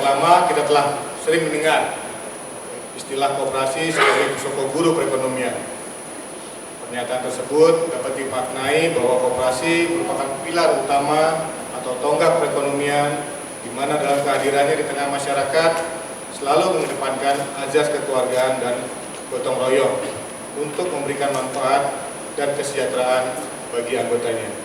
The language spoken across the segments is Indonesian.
lama kita telah sering mendengar istilah koperasi sebagai soko guru perekonomian. Pernyataan tersebut dapat dimaknai bahwa koperasi merupakan pilar utama atau tonggak perekonomian di mana dalam kehadirannya di tengah masyarakat selalu mengedepankan azas kekeluargaan dan gotong royong untuk memberikan manfaat dan kesejahteraan bagi anggotanya.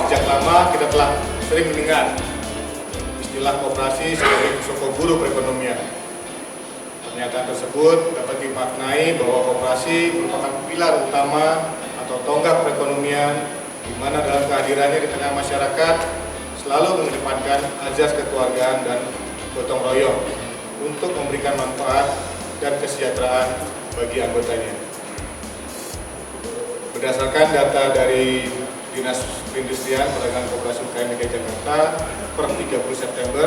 Sejak lama kita telah sering mendengar istilah koperasi sebagai soko guru perekonomian. Pernyataan tersebut dapat dimaknai bahwa koperasi merupakan pilar utama atau tonggak perekonomian di mana dalam kehadirannya di tengah masyarakat selalu mengedepankan azas kekeluargaan dan gotong royong untuk memberikan manfaat dan kesejahteraan bagi anggotanya. Berdasarkan data dari Dinas Perindustrian Perdagangan Koperasi UKM DKI Jakarta per 30 September,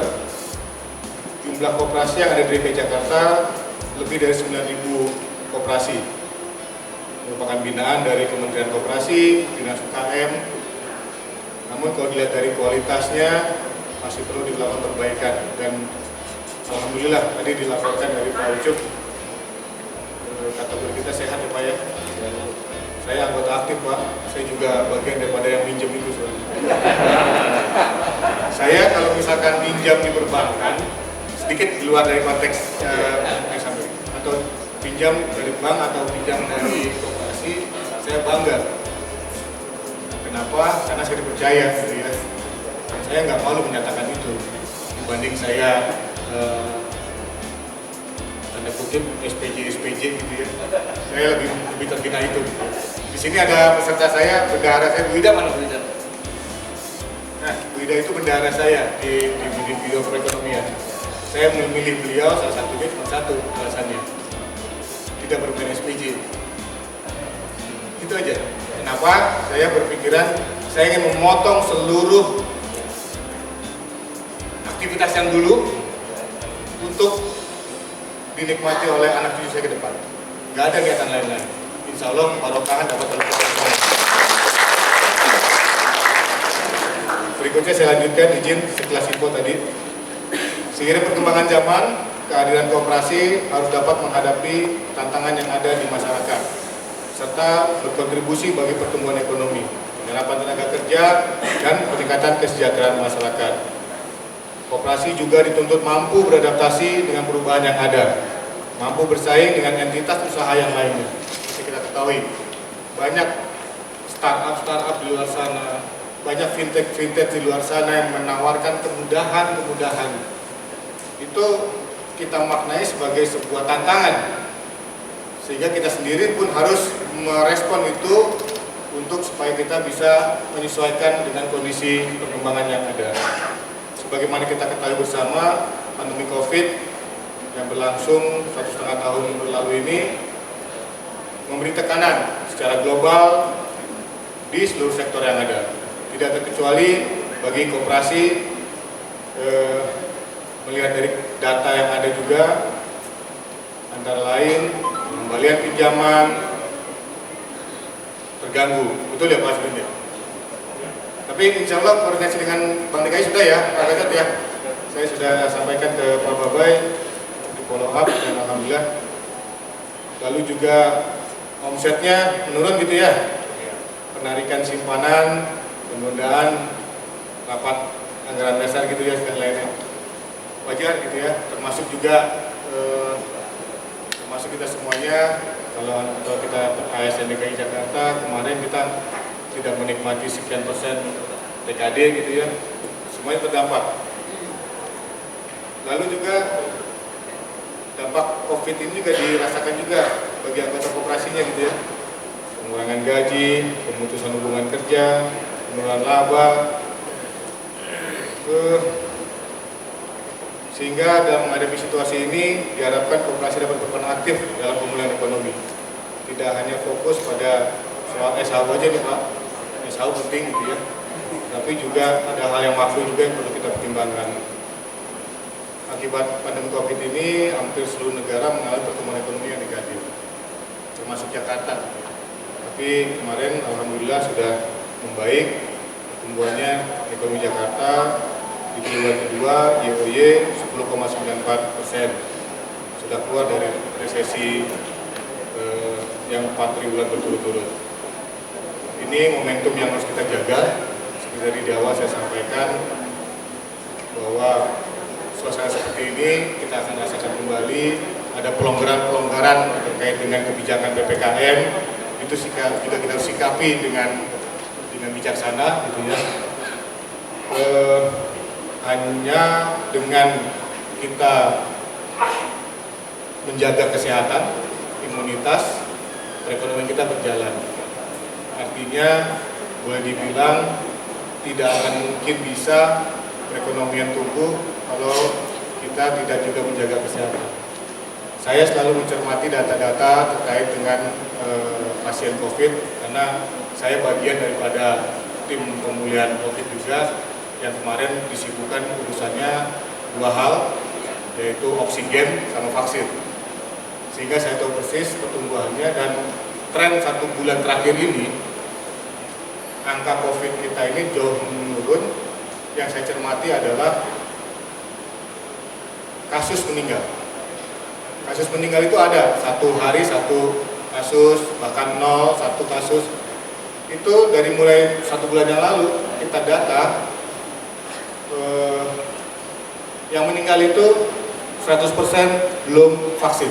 jumlah koperasi yang ada di DKI Jakarta lebih dari 9.000 koperasi. Merupakan binaan dari Kementerian Koperasi, Dinas UKM. Namun kalau dilihat dari kualitasnya masih perlu dilakukan perbaikan, dan alhamdulillah tadi dilaporkan dari Pak Ucup, kategori kita sehat ya Pak ya. Saya anggota aktif Pak, saya juga bagian daripada yang minjem itu soalnya. Saya kalau misalkan pinjam di perbankan, sedikit di luar dari konteks atau pinjam dari bank atau pinjam dari koperasi, saya bangga. Kenapa? Karena saya dipercaya, gitu ya. Saya nggak malu menyatakan itu. Dibanding saya tanda kutip SPJ gitu ya, saya lebih terkena itu. Di sini ada peserta saya, bendahara saya, Bu Ida mana Bu Ida? Nah, Bu Ida itu bendahara saya di bidang perekonomian. Saya memilih beliau salah satunya cuma satu alasannya, tidak bermain SPJ. Itu aja. Kenapa? Saya berpikiran saya ingin memotong seluruh aktivitas yang dulu untuk dinikmati oleh anak cucu saya ke depan. Gak ada kegiatan lain-lain. Insya Allah barokahan dapat terlaksana. Berikutnya saya lanjutkan, izin sekelas info tadi. Seiring perkembangan zaman, kehadiran koperasi harus dapat menghadapi tantangan yang ada di masyarakat, serta berkontribusi bagi pertumbuhan ekonomi, penyerapan tenaga kerja, dan peningkatan kesejahteraan masyarakat. Koperasi juga dituntut mampu beradaptasi dengan perubahan yang ada, mampu bersaing dengan entitas usaha yang lainnya. Seperti kita ketahui, banyak startup di luar sana, banyak fintech di luar sana yang menawarkan kemudahan. Itu kita maknai sebagai sebuah tantangan, sehingga kita sendiri pun harus merespon itu untuk supaya kita bisa menyesuaikan dengan kondisi perkembangan yang ada. Sebagaimana kita ketahui bersama, pandemi COVID yang berlangsung 1,5 tahun berlalu ini memberi tekanan secara global di seluruh sektor yang ada. Tidak terkecuali bagi koperasi, melihat dari data yang ada juga, antara lain pengembalian pinjaman terganggu. Betul ya Pak Asbin ya? Tapi insya Allah koordinasi dengan Bank DKI sudah ya, Pak Gatot ya. Saya sudah sampaikan ke Pak Babai di follow up, dan alhamdulillah. Lalu juga omsetnya menurun gitu ya. Penarikan simpanan, penundaan rapat anggaran dasar gitu ya, dan lainnya. Wajar gitu ya, termasuk juga termasuk kita semuanya. Kalau kita ASN DKI Jakarta, kemarin kita tidak menikmati sekian persen PKD gitu ya, semuanya terdampak. Lalu juga dampak COVID ini juga dirasakan juga bagi anggota koperasinya gitu ya, pengurangan gaji, pemutusan hubungan kerja, penurunan laba, sehingga dalam menghadapi situasi ini diharapkan koperasi dapat berperan aktif dalam pemulihan ekonomi. Tidak hanya fokus pada soal SHU aja nih Pak, SHU penting gitu ya, tapi juga ada hal yang makro juga yang perlu kita pertimbangkan. Akibat pandemi COVID ini, hampir seluruh negara mengalami pertumbuhan ekonomi yang negatif, termasuk Jakarta. Tapi kemarin alhamdulillah sudah membaik pertumbuhannya ekonomi Jakarta. Di triwulan kedua YoY 10,94%, sudah keluar dari resesi yang 4 triwulan berturut-turut. Ini momentum yang harus kita jaga. Seperti tadi di awal saya sampaikan bahwa suasana seperti ini kita akan rasakan kembali. Ada pelonggaran-pelonggaran terkait dengan kebijakan PPKM, itu juga kita harus sikapi dengan bijaksana gitu ya. Hanya dengan kita menjaga kesehatan, imunitas, perekonomian kita berjalan. Artinya boleh dibilang tidak akan mungkin bisa perekonomian tumbuh kalau kita tidak juga menjaga kesehatan. Saya selalu mencermati data-data terkait dengan pasien COVID, karena saya bagian daripada tim pemulihan COVID juga, yang kemarin disibukkan urusannya 2 hal, yaitu oksigen sama vaksin. Sehingga saya tahu persis pertumbuhannya, dan tren 1 bulan terakhir ini angka COVID kita ini jauh menurun. Yang saya cermati adalah kasus meninggal. Kasus meninggal itu ada 1 hari 1 kasus, bahkan 0 1 kasus. Itu dari mulai 1 bulan yang lalu kita data, yang meninggal itu 100% belum vaksin.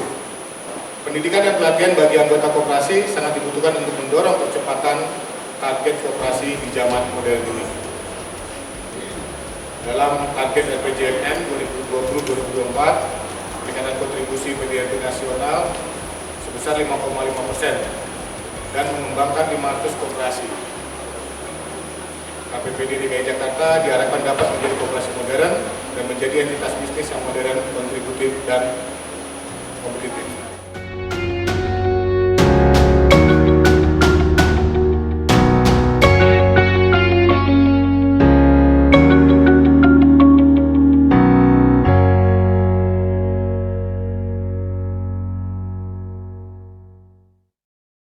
Pendidikan dan pelatihan bagi anggota koperasi sangat dibutuhkan untuk mendorong percepatan target koperasi di zaman modern ini. Dalam target RPJMN 2020-2024, peningkatan kontribusi PDRT nasional sebesar 5,5% dan mengembangkan 500 koperasi. KPPD DKI Jakarta diharapkan dapat menjadi koperasi modern dan menjadi entitas bisnis yang modern, kontributif, dan kompetitif.